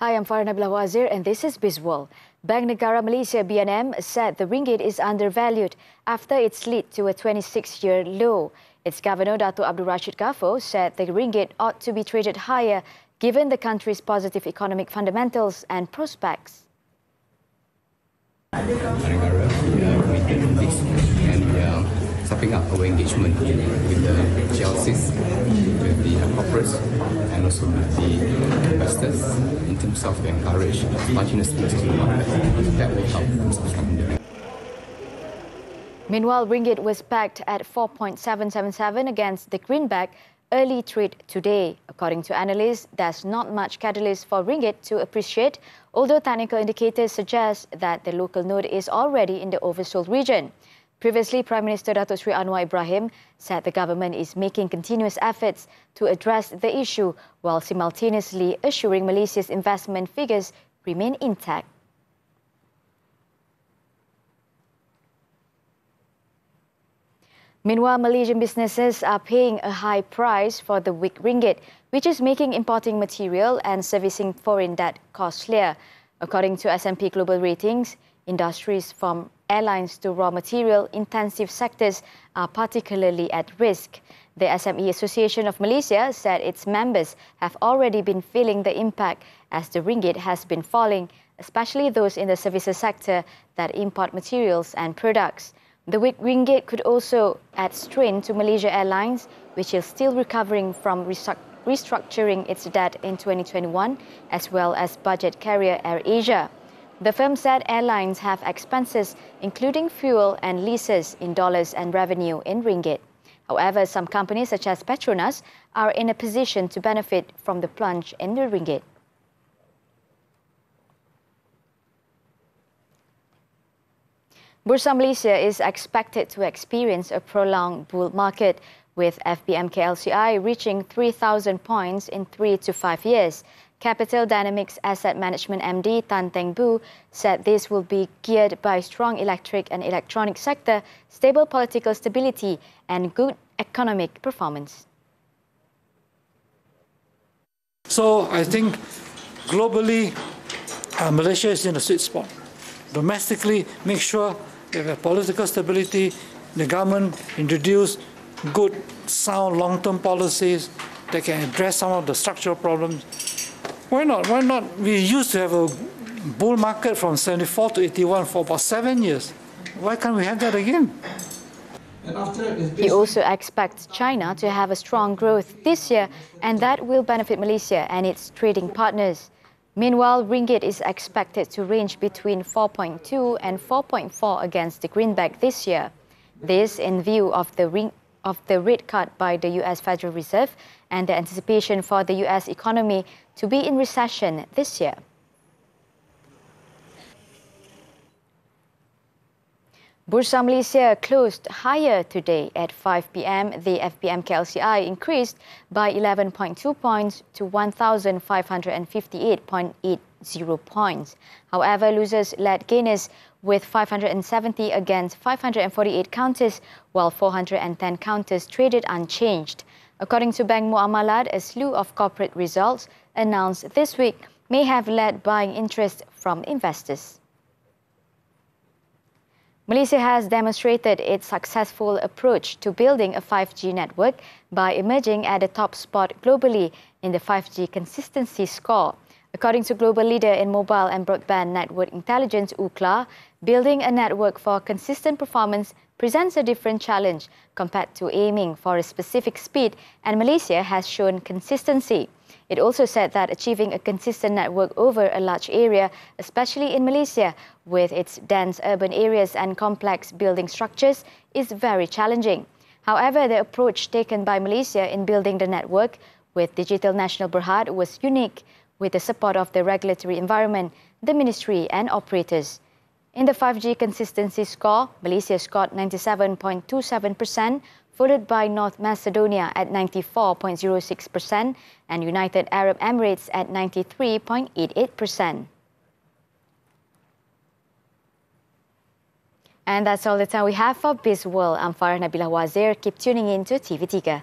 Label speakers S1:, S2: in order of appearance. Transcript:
S1: Hi, I'm Farah Wazer and this is Bizworld. Bank Negara Malaysia BNM said the ringgit is undervalued after it slid to a 26-year low. Its Governor Dato' Abdul Rashid Ghaffur said the ringgit ought to be traded higher given the country's positive economic fundamentals and prospects.
S2: Negara, we are committed this and we are stepping up our engagement with the KLCs, with the corporates and also with the investors in terms of encourage marginal stability in the market. That will help in the
S1: Meanwhile, ringgit was pegged at 4.777 against the greenback early trade today. According to analysts, there's not much catalyst for ringgit to appreciate, although technical indicators suggest that the local node is already in the oversold region. Previously, Prime Minister Dato' Sri Anwar Ibrahim said the government is making continuous efforts to address the issue while simultaneously assuring Malaysia's investment figures remain intact. Meanwhile, Malaysian businesses are paying a high price for the weak ringgit, which is making importing material and servicing foreign debt costlier. According to S&P Global Ratings, industries from airlines to raw material intensive sectors are particularly at risk. The SME Association of Malaysia said its members have already been feeling the impact as the ringgit has been falling, especially those in the services sector that import materials and products. The weak ringgit could also add strain to Malaysia Airlines, which is still recovering from restructuring its debt in 2021, as well as budget carrier AirAsia. The firm said airlines have expenses, including fuel and leases, in dollars and revenue in ringgit. However, some companies, such as Petronas, are in a position to benefit from the plunge in the ringgit. Bursa Malaysia is expected to experience a prolonged bull market, with FBM KLCI reaching 3,000 points in 3 to 5 years. Capital Dynamics Asset Management MD Tan Teng Bu said this will be geared by strong electric and electronic sector, stable political stability and good economic performance.
S3: So I think globally, Malaysia is in a sweet spot. Domestically, make sure we have political stability, the government introduce good, sound, long-term policies that can address some of the structural problems. Why not? Why not? We used to have a bull market from 74 to 81 for about 7 years. Why can't we have that again?
S1: He also expects China to have a strong growth this year, and that will benefit Malaysia and its trading partners. Meanwhile, ringgit is expected to range between 4.2 and 4.4 against the greenback this year. This in view of the rate cut by the US Federal Reserve and the anticipation for the US economy to be in recession this year. Bursa Malaysia closed higher today. At 5 p.m, the FBM KLCI increased by 11.2 points to 1,558.80 points. However, losers led gainers with 570 against 548 counters, while 410 counters traded unchanged. According to Bank Muamalat, a slew of corporate results announced this week may have led buying interest from investors. Malaysia has demonstrated its successful approach to building a 5G network by emerging at the top spot globally in the 5G consistency score. According to global leader in mobile and broadband network intelligence, Ookla, building a network for consistent performance presents a different challenge compared to aiming for a specific speed, and Malaysia has shown consistency. It also said that achieving a consistent network over a large area, especially in Malaysia, with its dense urban areas and complex building structures, is very challenging. However, the approach taken by Malaysia in building the network with Digital National Berhad was unique, with the support of the regulatory environment, the ministry and operators. In the 5G consistency score, Malaysia scored 97.27%, followed by North Macedonia at 94.06% and United Arab Emirates at 93.88%. And that's all the time we have for Bizworld. I'm Farah Nabilah Wazer. Keep tuning in to TV3.